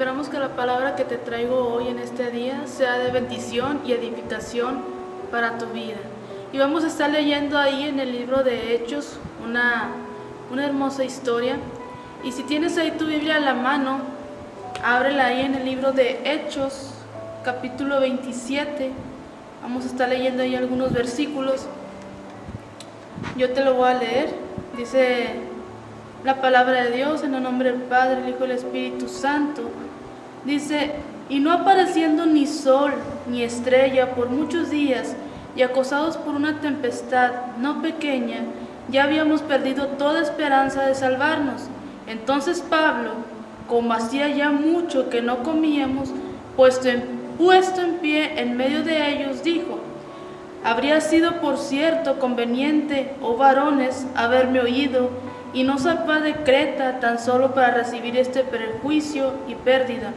Esperamos que la palabra que te traigo hoy en este día sea de bendición y edificación para tu vida. Y vamos a estar leyendo ahí en el libro de Hechos una hermosa historia. Y si tienes ahí tu Biblia a la mano, ábrela ahí en el libro de Hechos, capítulo 27. Vamos a estar leyendo ahí algunos versículos. Yo te lo voy a leer. Dice la palabra de Dios en el nombre del Padre, el Hijo y el Espíritu Santo. Dice: y no apareciendo ni sol ni estrella por muchos días, y acosados por una tempestad no pequeña, ya habíamos perdido toda esperanza de salvarnos. Entonces Pablo, como hacía ya mucho que no comíamos, puesto en pie en medio de ellos, dijo: habría sido por cierto conveniente, oh varones, haberme oído, y no zarpar de Creta tan solo para recibir este perjuicio y pérdida.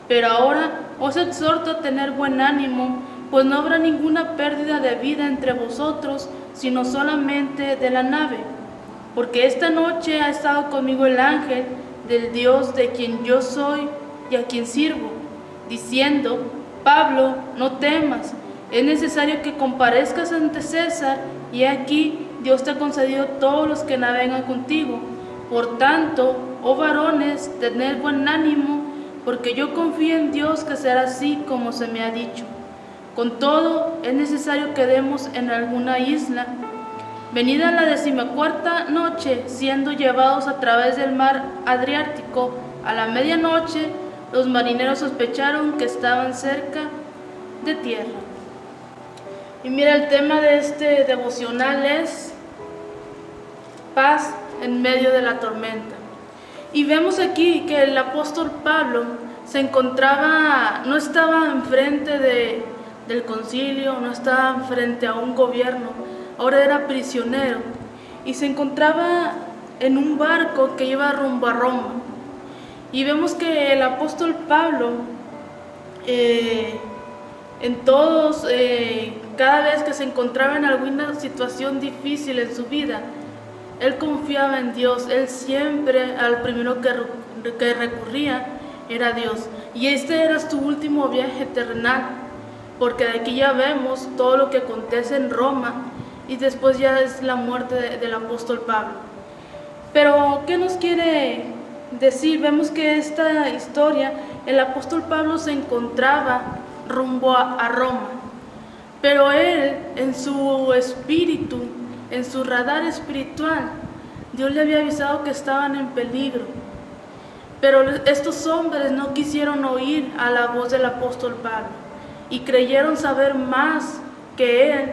Pero ahora os exhorto a tener buen ánimo, pues no habrá ninguna pérdida de vida entre vosotros, sino solamente de la nave. Porque esta noche ha estado conmigo el ángel del Dios de quien yo soy y a quien sirvo, diciendo: Pablo, no temas, es necesario que comparezcas ante César, y aquí Dios te ha concedido todos los que navegan contigo. Por tanto, oh varones, tened buen ánimo, porque yo confío en Dios que será así como se me ha dicho. Con todo, es necesario que demos en alguna isla. Venida la 14ª noche, siendo llevados a través del mar Adriático, a la medianoche, los marineros sospecharon que estaban cerca de tierra. Y mira, el tema de este devocional es paz en medio de la tormenta. Y vemos aquí que el apóstol Pablo no estaba enfrente del concilio, no estaba frente a un gobierno, ahora era prisionero y se encontraba en un barco que iba rumbo a Roma. Y vemos que el apóstol Pablo, cada vez que se encontraba en alguna situación difícil en su vida, él confiaba en Dios. Él siempre, al primero que recurría era Dios. Y este era su último viaje terrenal, porque de aquí ya vemos todo lo que acontece en Roma, y después ya es la muerte del apóstol Pablo. Pero, ¿qué nos quiere decir? Vemos que esta historia, el apóstol Pablo se encontraba rumbo a Roma, pero él, en su espíritu, en su radar espiritual, Dios le había avisado que estaban en peligro. Pero estos hombres no quisieron oír a la voz del apóstol Pablo y creyeron saber más que él.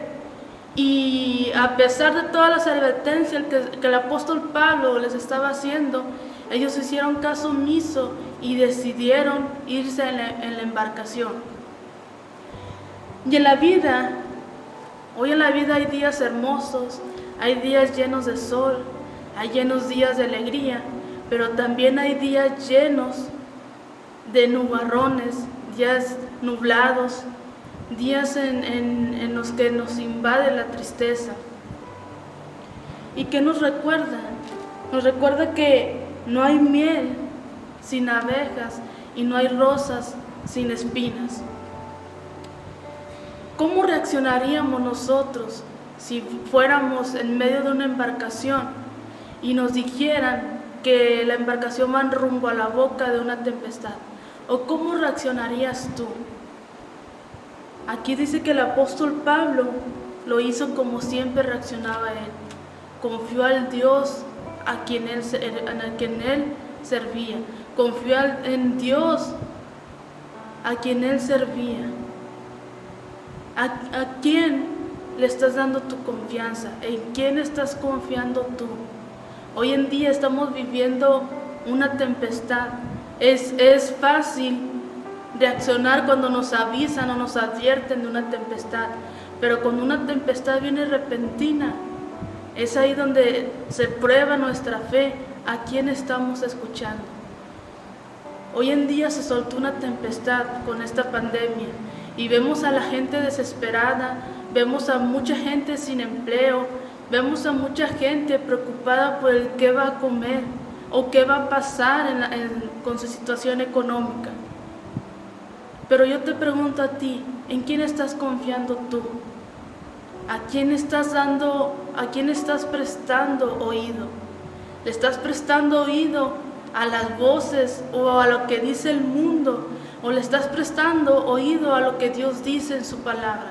Y a pesar de todas las advertencias que el apóstol Pablo les estaba haciendo, ellos hicieron caso omiso y decidieron irse en la embarcación. Y hoy en la vida hay días hermosos, hay días llenos de sol, hay días de alegría, pero también hay días llenos de nubarrones, días nublados, días en los que nos invade la tristeza. ¿Y qué nos recuerda? Nos recuerda que no hay miel sin abejas y no hay rosas sin espinas. ¿Cómo reaccionaríamos nosotros si fuéramos en medio de una embarcación y nos dijeran que la embarcación va rumbo a la boca de una tempestad? ¿O cómo reaccionarías tú? Aquí dice que el apóstol Pablo lo hizo como siempre reaccionaba él. Confió al Dios a quien él servía. Confió en Dios a quien él servía. ¿A quién le estás dando tu confianza? ¿En quién estás confiando tú? Hoy en día estamos viviendo una tempestad. Es fácil reaccionar cuando nos avisan o nos advierten de una tempestad, pero cuando una tempestad viene repentina, es ahí donde se prueba nuestra fe, a quién estamos escuchando. Hoy en día se soltó una tempestad con esta pandemia y vemos a la gente desesperada, vemos a mucha gente sin empleo, vemos a mucha gente preocupada por el qué va a comer. o qué va a pasar con su situación económica. Pero yo te pregunto a ti, ¿en quién estás confiando tú? ¿A quién estás prestando oído? ¿Le estás prestando oído a las voces o a lo que dice el mundo? ¿O le estás prestando oído a lo que Dios dice en su palabra?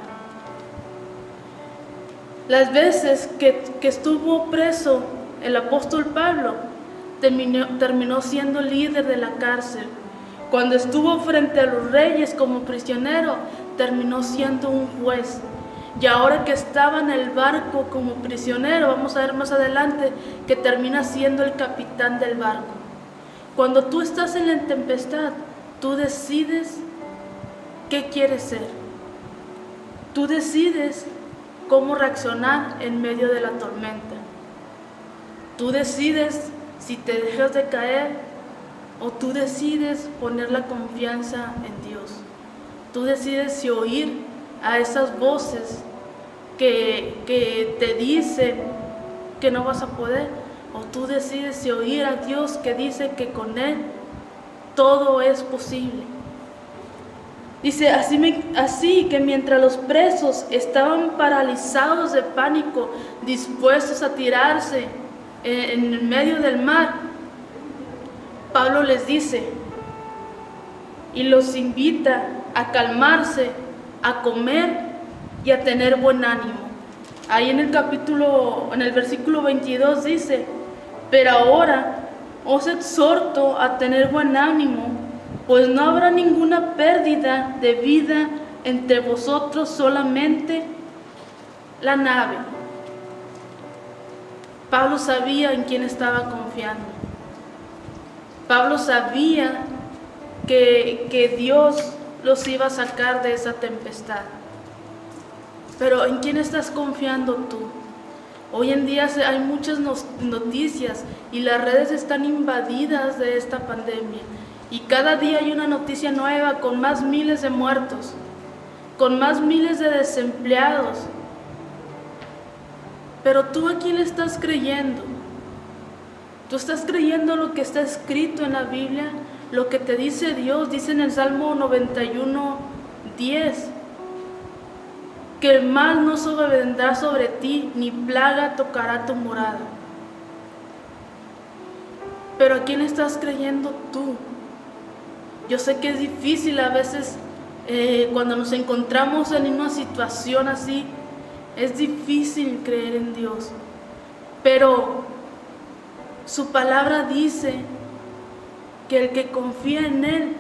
Las veces que estuvo preso el apóstol Pablo, terminó siendo líder de la cárcel. Cuando estuvo frente a los reyes como prisionero, terminó siendo un juez. Y ahora que estaba en el barco como prisionero, vamos a ver más adelante que termina siendo el capitán del barco. Cuando tú estás en la tempestad, tú decides qué quieres ser. Tú decides cómo reaccionar en medio de la tormenta. Tú decides si te dejas de caer o tú decides poner la confianza en Dios. Tú decides si oír a esas voces que te dicen que no vas a poder, o tú decides si oír a Dios que dice que con Él todo es posible. Dice, así que mientras los presos estaban paralizados de pánico, dispuestos a tirarse en el medio del mar, Pablo les dice y los invita a calmarse, a comer y a tener buen ánimo. Ahí en el versículo 22 dice, pero ahora os exhorto a tener buen ánimo, pues no habrá ninguna pérdida de vida entre vosotros, solamente la nave. Pablo sabía en quién estaba confiando. Pablo sabía que Dios los iba a sacar de esa tempestad. Pero ¿en quién estás confiando tú? Hoy en día hay muchas noticias y las redes están invadidas de esta pandemia. Y cada día hay una noticia nueva con más miles de muertos, con más miles de desempleados. Pero tú, ¿a quién le estás creyendo? ¿Tú estás creyendo lo que está escrito en la Biblia? Lo que te dice Dios, dice en el Salmo 91:10, que el mal no sobrevendrá sobre ti, ni plaga tocará tu morada. Pero ¿a quién estás creyendo tú? Yo sé que es difícil a veces cuando nos encontramos en una situación así, es difícil creer en Dios, pero su palabra dice que el que confía en Él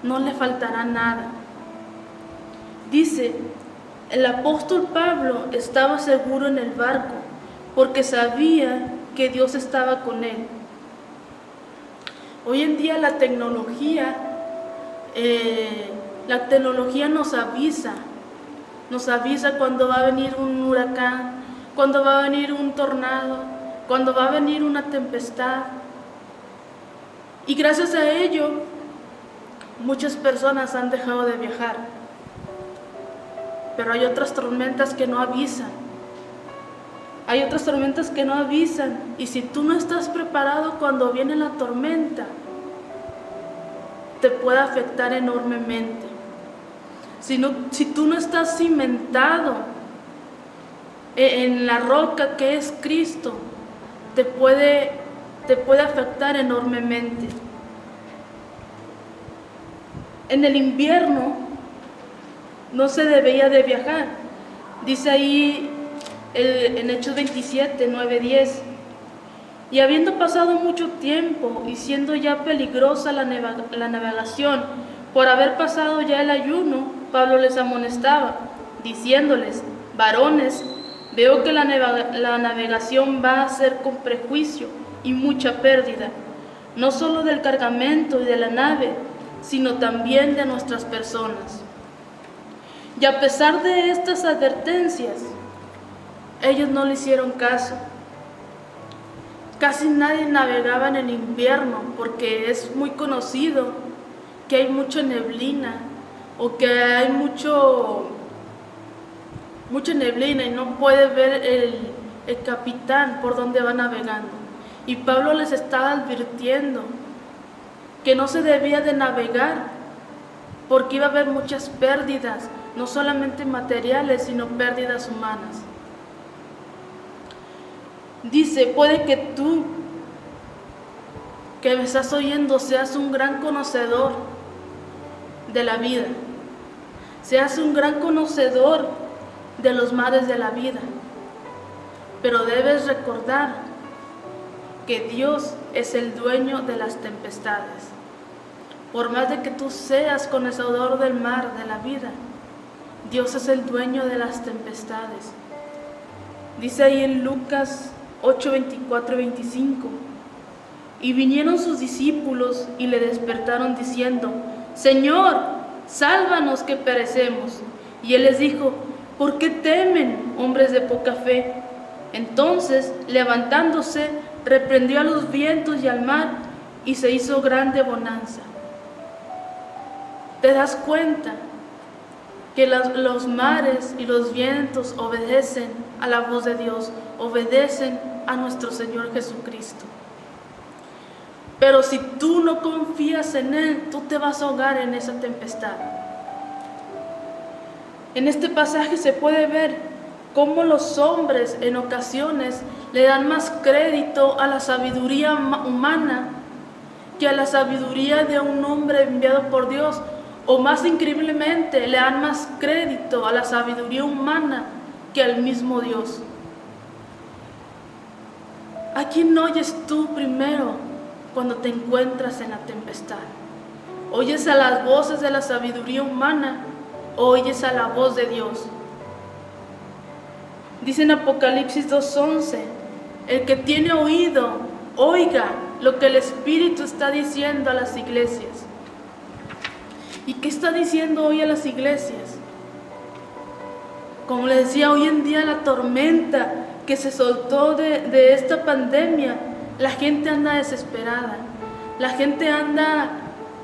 no le faltará nada. Dice, el apóstol Pablo estaba seguro en el barco porque sabía que Dios estaba con él. Hoy en día la tecnología nos avisa cuando va a venir un huracán, cuando va a venir un tornado, cuando va a venir una tempestad. Y gracias a ello, muchas personas han dejado de viajar. Pero hay otras tormentas que no avisan. Hay otras tormentas que no avisan. Y si tú no estás preparado cuando viene la tormenta, te puede afectar enormemente. Si tú no estás cimentado en la roca que es Cristo, te puede afectar enormemente. En el invierno no se debía de viajar. Dice ahí en Hechos 27, 9, 10. Y habiendo pasado mucho tiempo y siendo ya peligrosa la navegación, por haber pasado ya el ayuno, Pablo les amonestaba, diciéndoles: varones, veo que la navegación va a ser con prejuicio y mucha pérdida, no solo del cargamento y de la nave, sino también de nuestras personas. Y a pesar de estas advertencias, ellos no le hicieron caso. Casi nadie navegaba en el invierno porque es muy conocido que hay mucha neblina o que hay mucha neblina y no puede ver el capitán por donde va navegando. Y Pablo les estaba advirtiendo que no se debía de navegar porque iba a haber muchas pérdidas, no solamente materiales, sino pérdidas humanas. Dice, puede que tú, que me estás oyendo, seas un gran conocedor de la vida, seas un gran conocedor de los mares de la vida, pero debes recordar que Dios es el dueño de las tempestades. Por más de que tú seas conocedor del mar, de la vida, Dios es el dueño de las tempestades. Dice ahí en Lucas 8, 24 y 25, y vinieron sus discípulos y le despertaron diciendo, Señor, sálvanos que perecemos. Y él les dijo, ¿por qué temen, hombres de poca fe? Entonces, levantándose, reprendió a los vientos y al mar, y se hizo grande bonanza. ¿Te das cuenta que los mares y los vientos obedecen a la voz de Dios, obedecen a nuestro Señor Jesucristo? Pero si tú no confías en Él, tú te vas a ahogar en esa tempestad. En este pasaje se puede ver cómo los hombres en ocasiones le dan más crédito a la sabiduría humana que a la sabiduría de un hombre enviado por Dios, o más increíblemente le dan más crédito a la sabiduría humana que al mismo Dios. ¿A quién oyes tú primero cuando te encuentras en la tempestad? ¿Oyes a las voces de la sabiduría humana o oyes a la voz de Dios? Dice en Apocalipsis 2:11, el que tiene oído, oiga lo que el Espíritu está diciendo a las iglesias. ¿Y qué está diciendo hoy a las iglesias? Como les decía, hoy en día la tormenta que se soltó de esta pandemia, la gente anda desesperada, la gente anda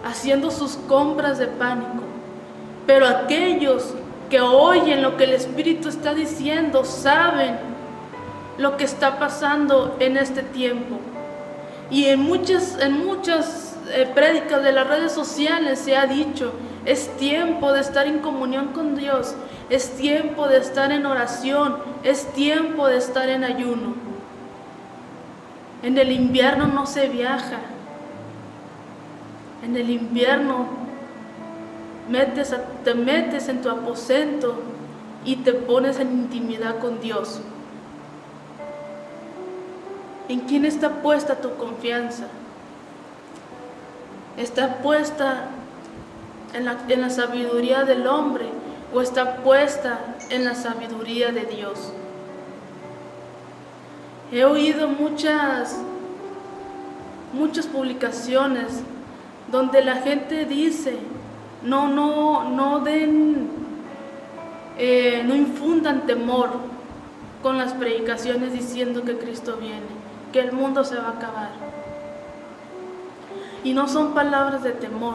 haciendo sus compras de pánico, pero aquellos que oyen lo que el Espíritu está diciendo, saben lo que está pasando en este tiempo. Y en muchas prédicas de las redes sociales se ha dicho, es tiempo de estar en comunión con Dios, es tiempo de estar en oración, es tiempo de estar en ayuno. En el invierno no se viaja, en el invierno te metes en tu aposento y te pones en intimidad con Dios. ¿En quién está puesta tu confianza? ¿Está puesta en la sabiduría del hombre o está puesta en la sabiduría de Dios? He oído muchas publicaciones donde la gente dice, no infundan temor con las predicaciones diciendo que Cristo viene, que el mundo se va a acabar. Y no son palabras de temor,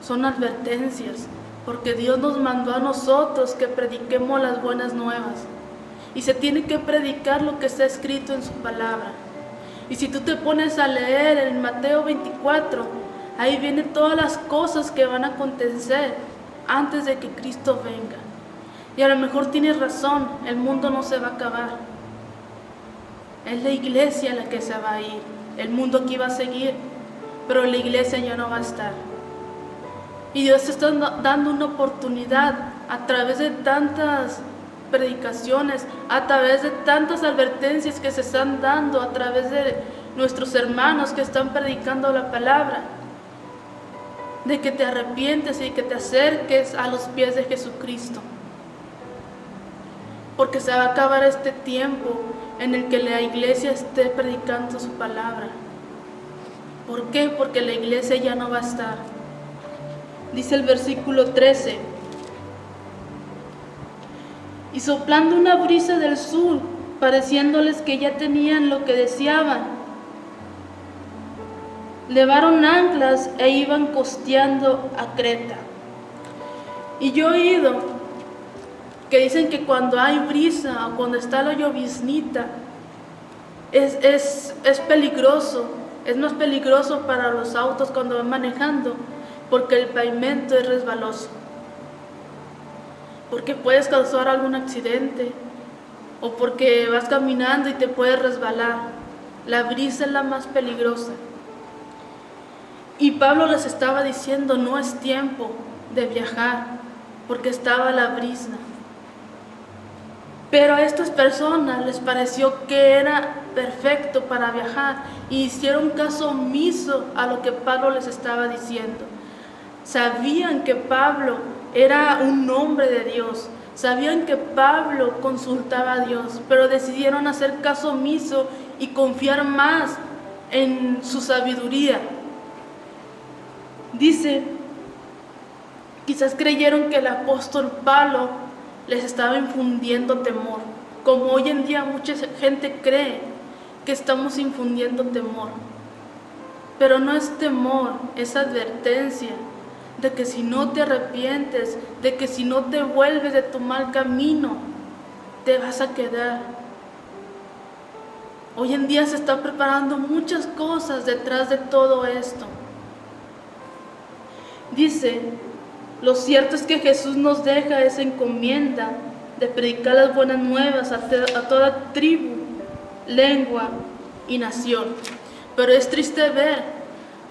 son advertencias, porque Dios nos mandó a nosotros que prediquemos las buenas nuevas. Y se tiene que predicar lo que está escrito en su palabra. Y si tú te pones a leer en Mateo 24, ahí vienen todas las cosas que van a acontecer antes de que Cristo venga. Y a lo mejor tienes razón, el mundo no se va a acabar. Es la iglesia la que se va a ir, el mundo aquí va a seguir, pero la iglesia ya no va a estar. Y Dios te está dando una oportunidad a través de tantas predicaciones, a través de tantas advertencias que se están dando, a través de nuestros hermanos que están predicando la palabra, de que te arrepientes y que te acerques a los pies de Jesucristo. Porque se va a acabar este tiempo en el que la iglesia esté predicando su palabra. ¿Por qué? Porque la iglesia ya no va a estar. Dice el versículo 13, y soplando una brisa del sur, pareciéndoles que ya tenían lo que deseaban, levaron anclas e iban costeando a Creta. Y yo he oído que dicen que cuando hay brisa o cuando está la lloviznita, es peligroso, es más peligroso para los autos cuando van manejando, porque el pavimento es resbaloso, porque puedes causar algún accidente, o porque vas caminando y te puedes resbalar. La brisa es la más peligrosa. Y Pablo les estaba diciendo, no es tiempo de viajar, porque estaba la brisa. Pero a estas personas les pareció que era perfecto para viajar y hicieron caso omiso a lo que Pablo les estaba diciendo. Sabían que Pablo era un hombre de Dios, sabían que Pablo consultaba a Dios, pero decidieron hacer caso omiso y confiar más en su sabiduría. Dice, quizás creyeron que el apóstol Pablo les estaba infundiendo temor, como hoy en día mucha gente cree que estamos infundiendo temor. Pero no es temor, es advertencia de que si no te arrepientes, de que si no te vuelves de tu mal camino, te vas a quedar. Hoy en día se están preparando muchas cosas detrás de todo esto. Dice, lo cierto es que Jesús nos deja esa encomienda de predicar las buenas nuevas a toda tribu, lengua y nación. Pero es triste ver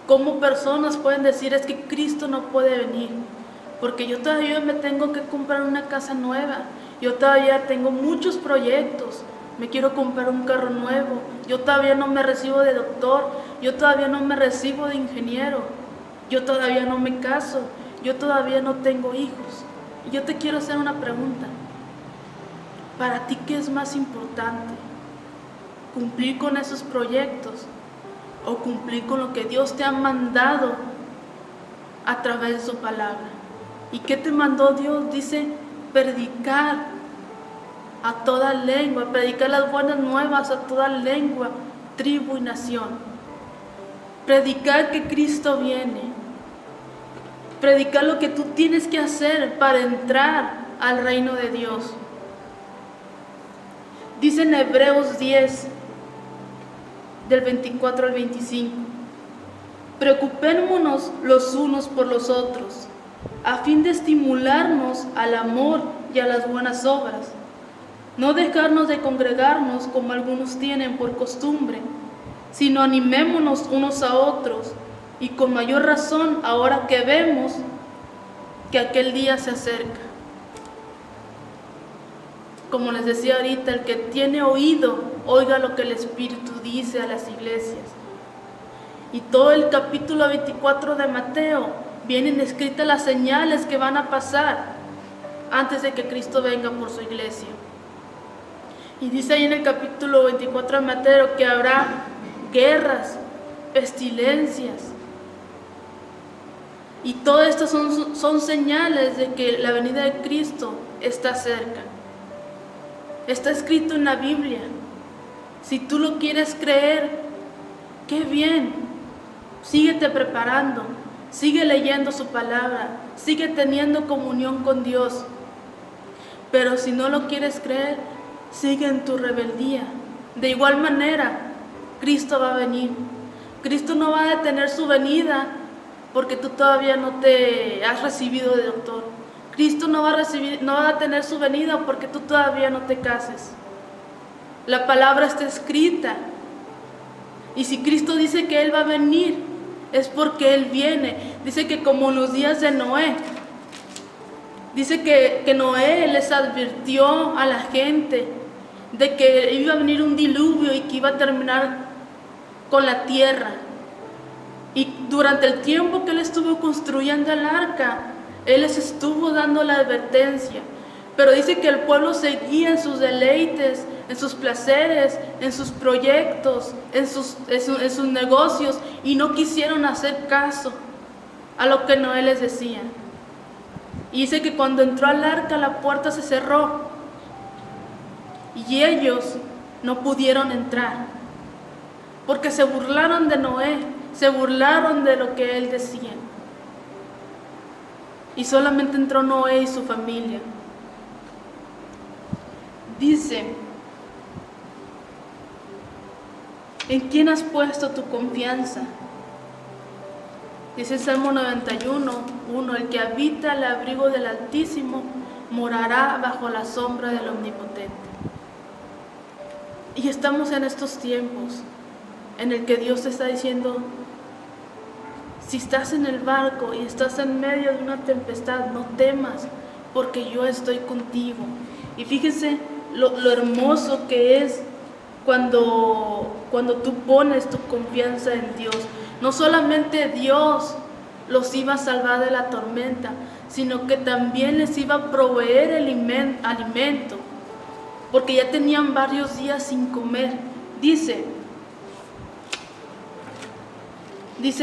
cómo personas pueden decir, es que Cristo no puede venir, porque yo todavía me tengo que comprar una casa nueva, yo todavía tengo muchos proyectos, me quiero comprar un carro nuevo, yo todavía no me recibo de doctor, yo todavía no me recibo de ingeniero, yo todavía no me caso, yo todavía no tengo hijos. Y yo te quiero hacer una pregunta. ¿Para ti qué es más importante? ¿Cumplir con esos proyectos o cumplir con lo que Dios te ha mandado a través de su palabra? ¿Y qué te mandó Dios? Dice, predicar a toda lengua, predicar las buenas nuevas a toda lengua, tribu y nación. Predicar que Cristo viene. Predicar lo que tú tienes que hacer para entrar al reino de Dios. Dice en Hebreos 10, del 24 al 25, preocupémonos los unos por los otros, a fin de estimularnos al amor y a las buenas obras, no dejarnos de congregarnos como algunos tienen por costumbre, sino animémonos unos a otros, y con mayor razón ahora que vemos que aquel día se acerca. Como les decía ahorita, el que tiene oído, oiga lo que el Espíritu dice a las iglesias. Y todo el capítulo 24 de Mateo vienen escritas las señales que van a pasar antes de que Cristo venga por su iglesia. Y dice ahí en el capítulo 24 de Mateo que habrá guerras, pestilencias. Y todas estas son señales de que la venida de Cristo está cerca. Está escrito en la Biblia. Si tú lo quieres creer, qué bien. Síguete preparando, sigue leyendo su palabra, sigue teniendo comunión con Dios. Pero si no lo quieres creer, sigue en tu rebeldía. De igual manera, Cristo va a venir. Cristo no va a detener su venida porque tú todavía no te has recibido de doctor. Cristo no va a detener su venida porque tú todavía no te cases. La palabra está escrita. Y si Cristo dice que Él va a venir, es porque Él viene. Dice que como en los días de Noé, dice que Noé les advirtió a la gente de que iba a venir un diluvio y que iba a terminar con la tierra. Y durante el tiempo que Él estuvo construyendo el arca, Él les estuvo dando la advertencia. Pero dice que el pueblo seguía en sus deleites, en sus placeres, en sus proyectos, en sus negocios, y no quisieron hacer caso a lo que Noé les decía. Y dice que cuando entró al arca la puerta se cerró y ellos no pudieron entrar porque se burlaron de Noé, se burlaron de lo que él decía. Y solamente entró Noé y su familia. Dice ¿En quién has puesto tu confianza? Dice el Salmo 91:1: el que habita al abrigo del Altísimo morará bajo la sombra del Omnipotente. Y estamos en estos tiempos en el que Dios te está diciendo: si estás en el barco y estás en medio de una tempestad, no temas, porque yo estoy contigo. Y fíjense lo hermoso que es cuando tú pones tu confianza en Dios. No solamente Dios los iba a salvar de la tormenta, sino que también les iba a proveer alimento, porque ya tenían varios días sin comer. Dice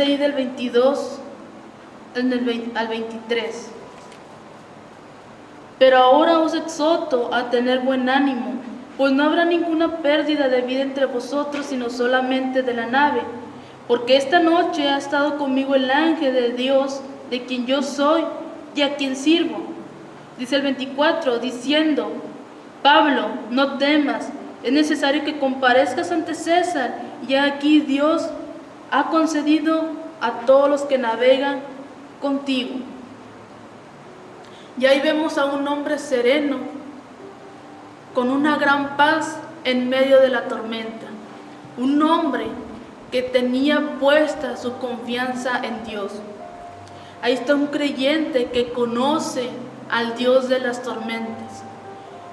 ahí del 22 al 23: pero ahora os exhorto a tener buen ánimo, pues no habrá ninguna pérdida de vida entre vosotros, sino solamente de la nave. Porque esta noche ha estado conmigo el ángel de Dios, de quien yo soy y a quien sirvo. Dice el 24, diciendo: Pablo, no temas, es necesario que comparezcas ante César, y aquí Dios ha concedido a todos los que navegan contigo. Y ahí vemos a un hombre sereno, con una gran paz en medio de la tormenta. Un hombre que tenía puesta su confianza en Dios. Ahí está un creyente que conoce al Dios de las tormentas.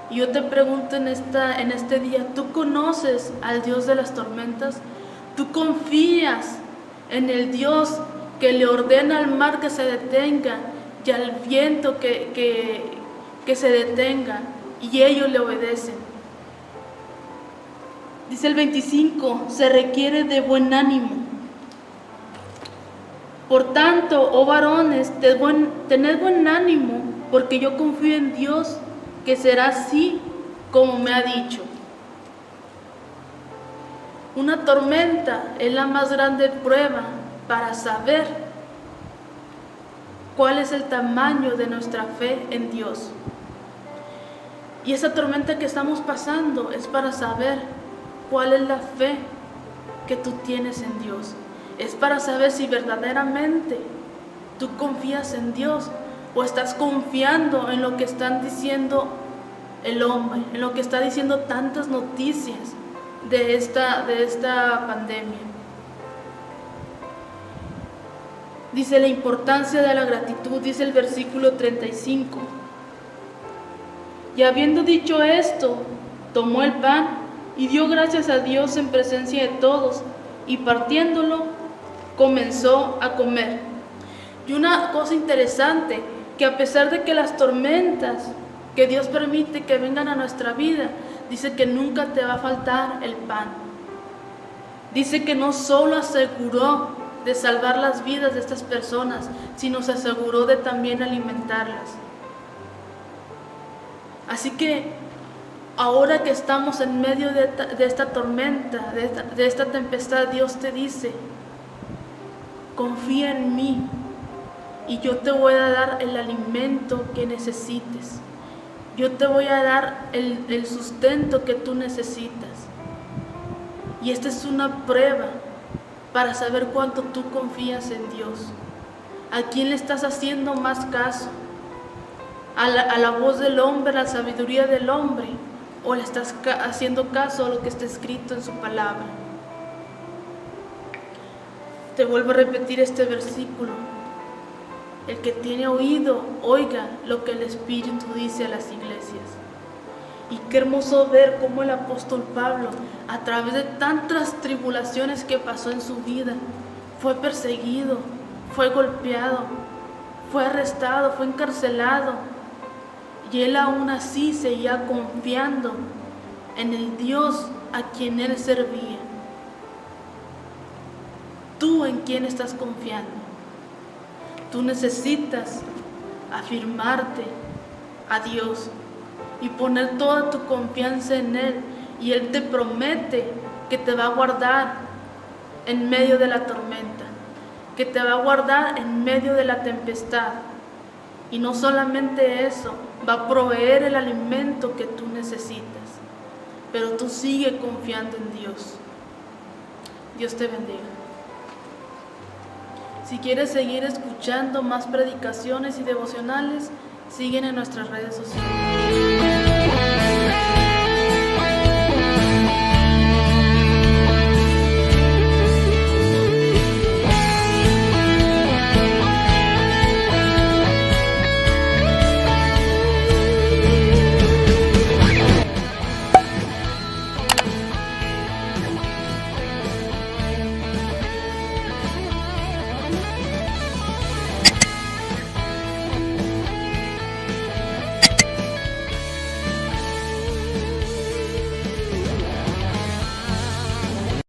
Y yo te pregunto en este día, ¿tú conoces al Dios de las tormentas? ¿Tú confías en el Dios que le ordena al mar que se detenga y al viento que se detenga, y ellos le obedecen? Dice el 25, se requiere de buen ánimo. Por tanto, oh varones, tened buen ánimo, porque yo confío en Dios, que será así como me ha dicho. Una tormenta es la más grande prueba para saber cuál es el tamaño de nuestra fe en Dios. Y esa tormenta que estamos pasando es para saber cuál es la fe que tú tienes en Dios. Es para saber si verdaderamente tú confías en Dios o estás confiando en lo que están diciendo el hombre, en lo que está diciendo tantas noticias de esta pandemia. Dice la importancia de la gratitud, dice el versículo 35. Y habiendo dicho esto, tomó el pan y dio gracias a Dios en presencia de todos, y partiéndolo, comenzó a comer. Y una cosa interesante, que a pesar de que las tormentas que Dios permite que vengan a nuestra vida, dice que nunca te va a faltar el pan. Dice que no solo aseguró de salvar las vidas de estas personas, sino se aseguró de también alimentarlas. Así que ahora que estamos en medio de esta tormenta, de esta tempestad, Dios te dice: confía en mí y yo te voy a dar el alimento que necesites. Yo te voy a dar el sustento que tú necesitas. Y esta es una prueba para saber cuánto tú confías en Dios. ¿A quién le estás haciendo más caso? ¿A la voz del hombre, a la sabiduría del hombre? ¿O le estás haciendo caso a lo que está escrito en su palabra? Te vuelvo a repetir este versículo: el que tiene oído, oiga lo que el Espíritu dice a las iglesias. Y qué hermoso ver cómo el apóstol Pablo, a través de tantas tribulaciones que pasó en su vida, fue perseguido, fue golpeado, fue arrestado, fue encarcelado, y él aún así seguía confiando en el Dios a quien él servía. ¿Tú en quién estás confiando? Tú necesitas afirmarte a Dios y poner toda tu confianza en Él, y Él te promete que te va a guardar en medio de la tormenta, que te va a guardar en medio de la tempestad. Y no solamente eso, va a proveer el alimento que tú necesitas, pero tú sigue confiando en Dios. Dios te bendiga. Si quieres seguir escuchando más predicaciones y devocionales, siguen en nuestras redes sociales.